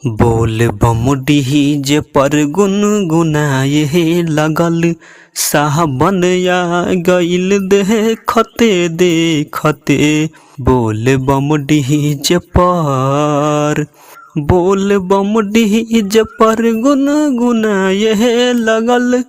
बोल बम डीजे पर गुनगुनाए लगल, साहबन आ गइल देखते देखते। बोल बम डीजे पर, बोल बम डीजे पर गुनगुनाए लगल,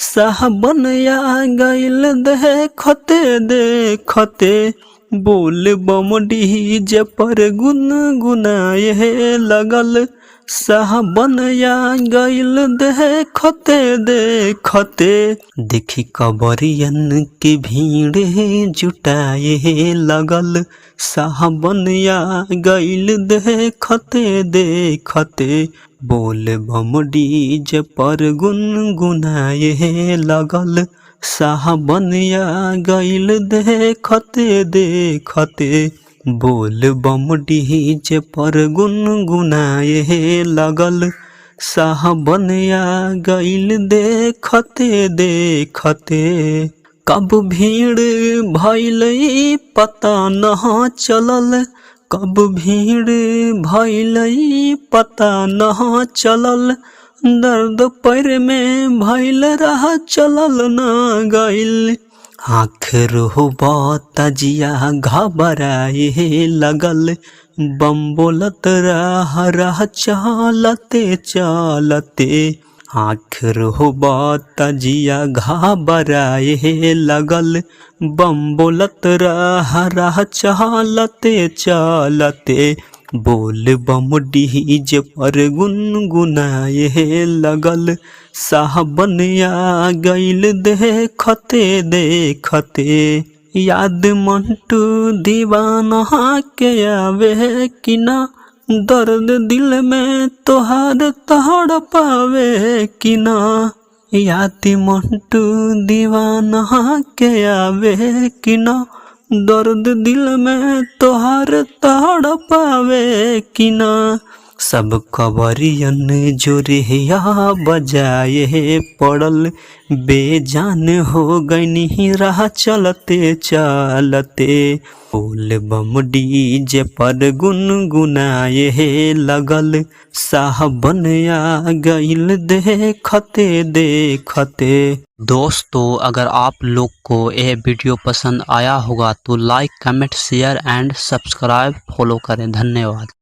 साहबन आ गइल देखते देखते। बोल बम डीजे पर गुनगुनाए लगल, साहबन आ गइल देखते देखते। देखी कबरियन के भीड़ जुटाए लगल, साहबन आ गइल देखते देखते। बोल बम डीजे पर गुनगुनाए लगल, साहबन आ गइल देखते देखते। बोल बम डीजे पर गुनगुनाए लगल, साहबन आ गइल देखते देखते। कब भीड़ भइल पता न चलल, कब भीड़ भइल पता न चलल। दर्द पैर में भइल रहा चलल न गइल, आखिर हो जिया घबराए लगल। बम बोलत रहा चलते चलते, आखिर हो जिया घबराए लगल। बम बोलत रहा चलते चलते। बोल बम डीजे पर गुनगुनाए लगल, साहबन आ गइल देखते देखते। याद मंटू दीवाना के आवे कि ना, दर्द दिल में तोहार तड़ पावे कि ना। याद मंटू दीवाना के आवे कि ना, दर्द दिल में तोहार तड़ पावे कि ना। सब कवरियन जोरिया बजाए पड़ल, बेजान हो गई राह चलते चलते। बोल बम डीजे पर गुनगुनाए लगल, साहबन आ गइल देखते देखते। दोस्तों, अगर आप लोग को यह वीडियो पसंद आया होगा तो like comment share and subscribe follow करें। धन्यवाद।